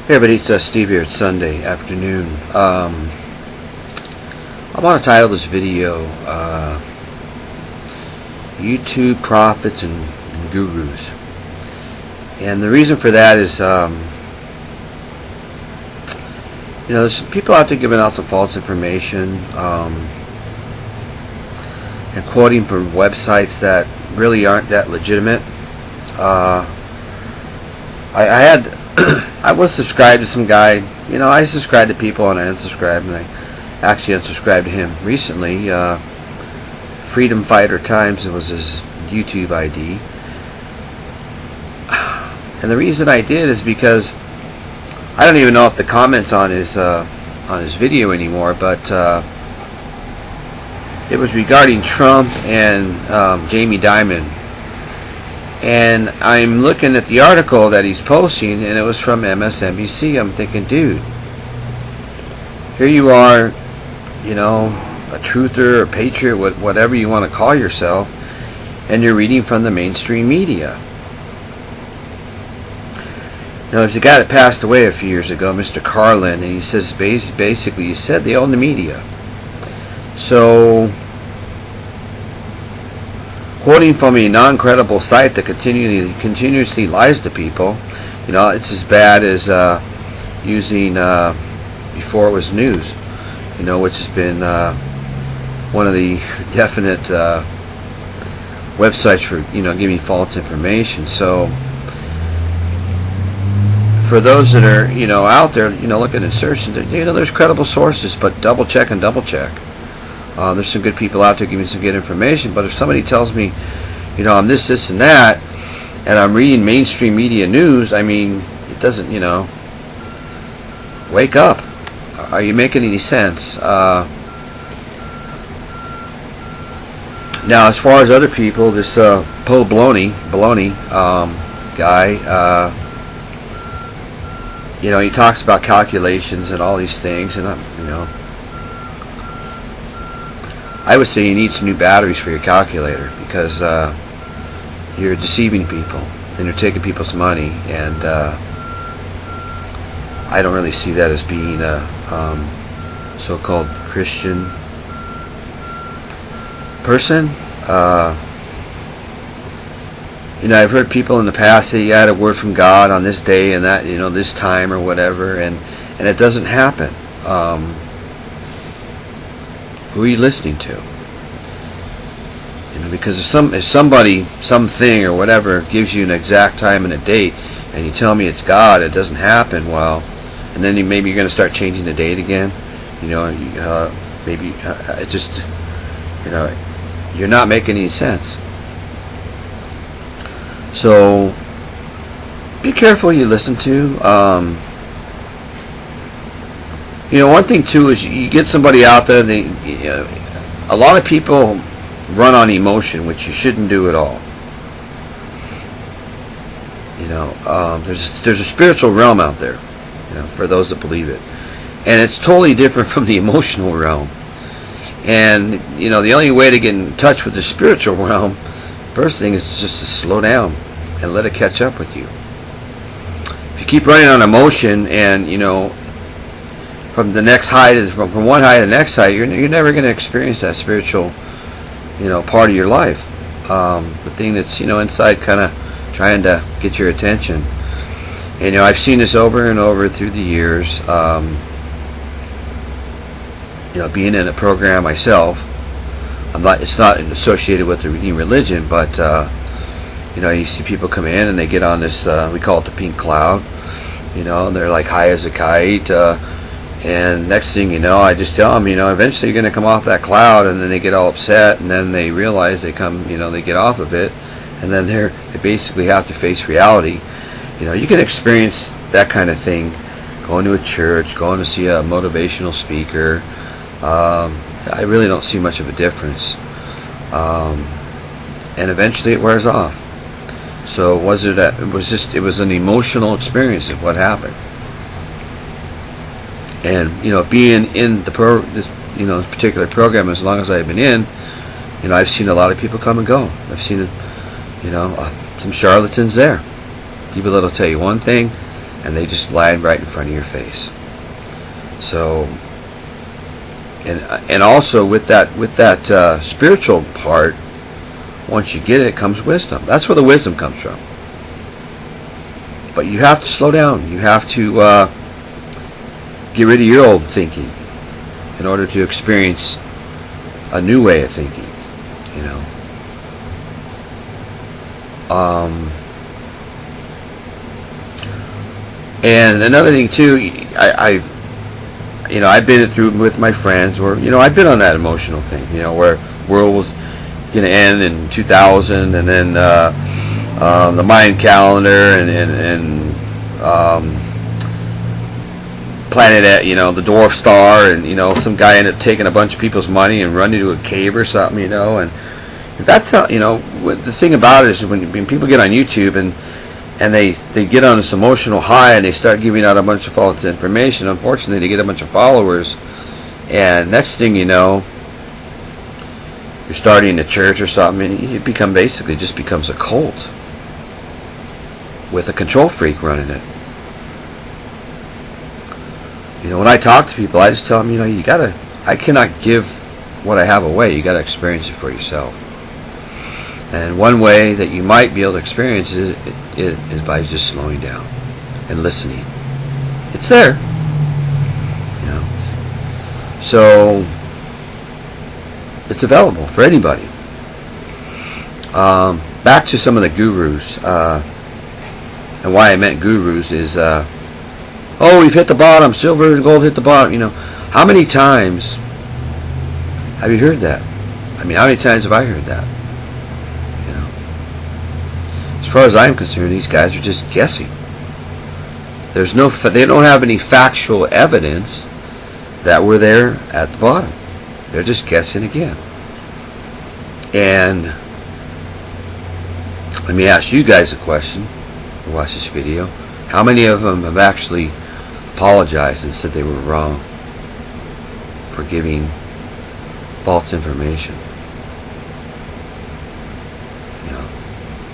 Hey everybody, it's Steve here. It's Sunday afternoon. I want to title this video YouTube Prophets and Gurus. And the reason for that is, there's some people out there giving out some false information and quoting from websites that really aren't that legitimate. I was subscribed to some guy. I subscribe to people and I unsubscribe, and I actually unsubscribed to him recently. Freedom Fighter Times, it was his YouTube ID. And the reason I did is because I don't even know if the comments on his video anymore, but it was regarding Trump and Jamie Dimon. And I'm looking at the article that he's posting, and it was from MSNBC. I'm thinking, dude, here you are, a truther or patriot, whatever you want to call yourself, and you're reading from the mainstream media. There's a guy that passed away a few years ago, Mr. Carlin, and he says basically, he said they own the media. So, quoting from a non-credible site that continuously lies to people, it's as bad as using Before It Was News, which has been one of the definite websites for giving false information. So for those that are out there looking and searching, there's credible sources, but double check. There's some good people out there giving some good information, but if somebody tells me, I'm this, and that, and I'm reading mainstream media news, it doesn't, wake up. Are you making any sense? Now, as far as other people, this Paul Baloney guy, he talks about calculations and all these things, and I would say you need some new batteries for your calculator, because you're deceiving people and you're taking people's money, and I don't really see that as being a so-called Christian person. I've heard people in the past say you had a word from God on this day and that, this time or whatever, and it doesn't happen. Who are you listening to? Because if somebody, something or whatever gives you an exact time and a date, and you tell me it's God, it doesn't happen, well, and then maybe you're going to start changing the date again. Maybe it just, you're not making any sense. So be careful who you listen to. One thing too is you get somebody out there. A lot of people run on emotion, which you shouldn't do at all. There's a spiritual realm out there, for those that believe it, and it's totally different from the emotional realm. And the only way to get in touch with the spiritual realm, first thing, is just to slow down and let it catch up with you. If you keep running on emotion and from the next high from one high to the next high, you're never going to experience that spiritual part of your life, the thing that's inside, kind of trying to get your attention. And I've seen this over and over through the years. Being in a program myself, it's not associated with any religion, but you see people come in and they get on this, we call it the pink cloud, and they're like high as a kite, and next thing you know, I just tell them, eventually you're going to come off that cloud, and then they get all upset, and then they realize they get off of it, and then they basically have to face reality. You can experience that kind of thing going to a church, going to see a motivational speaker. I really don't see much of a difference, and eventually it wears off. So it was an emotional experience of what happened. And being in this particular program as long as I've been in, I've seen a lot of people come and go. I've seen some charlatans there. People that'll tell you one thing, and they just land right in front of your face. So, and also with that spiritual part, once you get it, comes wisdom. That's where the wisdom comes from. But you have to slow down. You have to get rid of your old thinking in order to experience a new way of thinking. You know. And another thing too, I've been through with my friends where, I've been on that emotional thing, where world was going to end in 2000, and then the Mayan calendar and planet, the dwarf star, and some guy ended up taking a bunch of people's money and running into a cave or something, and that's how, the thing about it is when people get on YouTube and they get on this emotional high and they start giving out a bunch of false information. Unfortunately, they get a bunch of followers, and next thing you know, you're starting a church or something, and it just becomes a cult with a control freak running it. When I talk to people, I just tell them, I cannot give what I have away. You gotta experience it for yourself. And one way that you might be able to experience it is by just slowing down and listening. It's there. So it's available for anybody. Back to some of the gurus, and why I meant gurus is, we've hit the bottom, silver and gold hit the bottom. How many times have you heard that? How many times have I heard that? As far as I'm concerned, these guys are just guessing. They don't have any factual evidence that we're there at the bottom. They're just guessing again. And let me ask you guys a question. Watch this video. How many of them have actually apologized and said they were wrong for giving false information?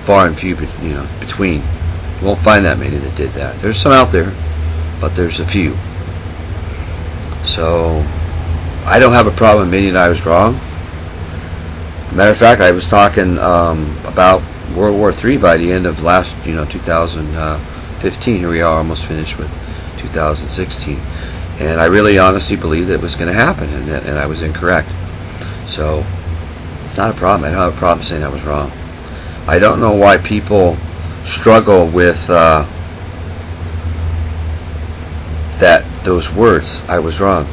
Far and few, between. You won't find that many that did that. There's some out there, but there's a few. So, I don't have a problem admitting I was wrong. Matter of fact, I was talking about World War III by the end of last, 2015. Here we are, almost finished with 2016. And I really honestly believed that it was going to happen, and I was incorrect. So, it's not a problem. I don't have a problem saying I was wrong. I don't know why people struggle with those words, I was wrong.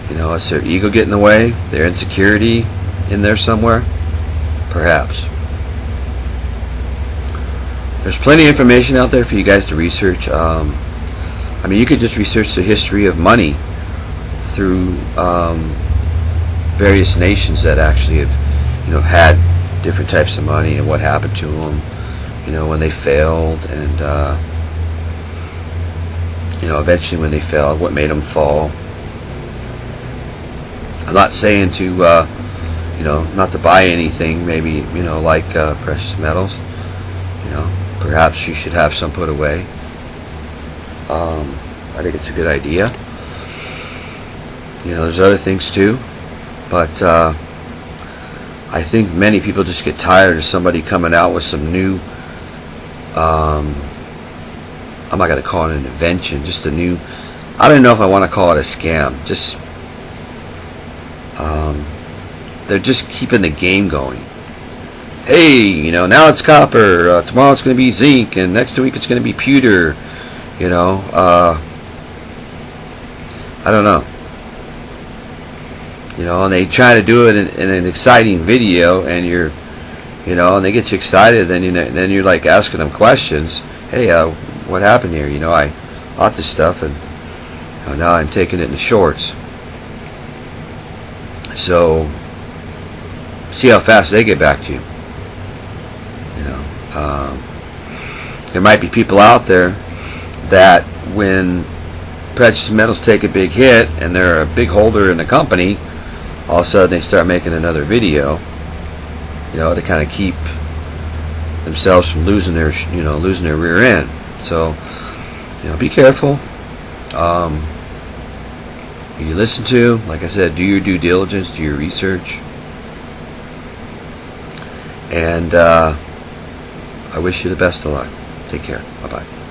It's their ego getting in the way, their insecurity in there somewhere, perhaps. There's plenty of information out there for you guys to research. You could just research the history of money through various nations that actually have, had different types of money and what happened to them, when they failed, and eventually when they failed, what made them fall. I'm not saying to, not to buy anything, maybe, like precious metals. Perhaps you should have some put away. I think it's a good idea. There's other things too, but I think many people just get tired of somebody coming out with some new, I'm not going to call it an invention, just a new, I don't know if I want to call it a scam, just, they're just keeping the game going. Hey, now it's copper, tomorrow it's going to be zinc, and next week it's going to be pewter, I don't know. And they try to do it in an exciting video, and and they get you excited, then you're like asking them questions. Hey, what happened here? I bought this stuff, and now I'm taking it in the shorts. So, see how fast they get back to you. There might be people out there that when precious metals take a big hit, and they're a big holder in the company, all of a sudden they start making another video, to kind of keep themselves from losing their rear end. So be careful. Who you listen to, like I said, do your due diligence, do your research. And I wish you the best of luck. Take care. Bye-bye.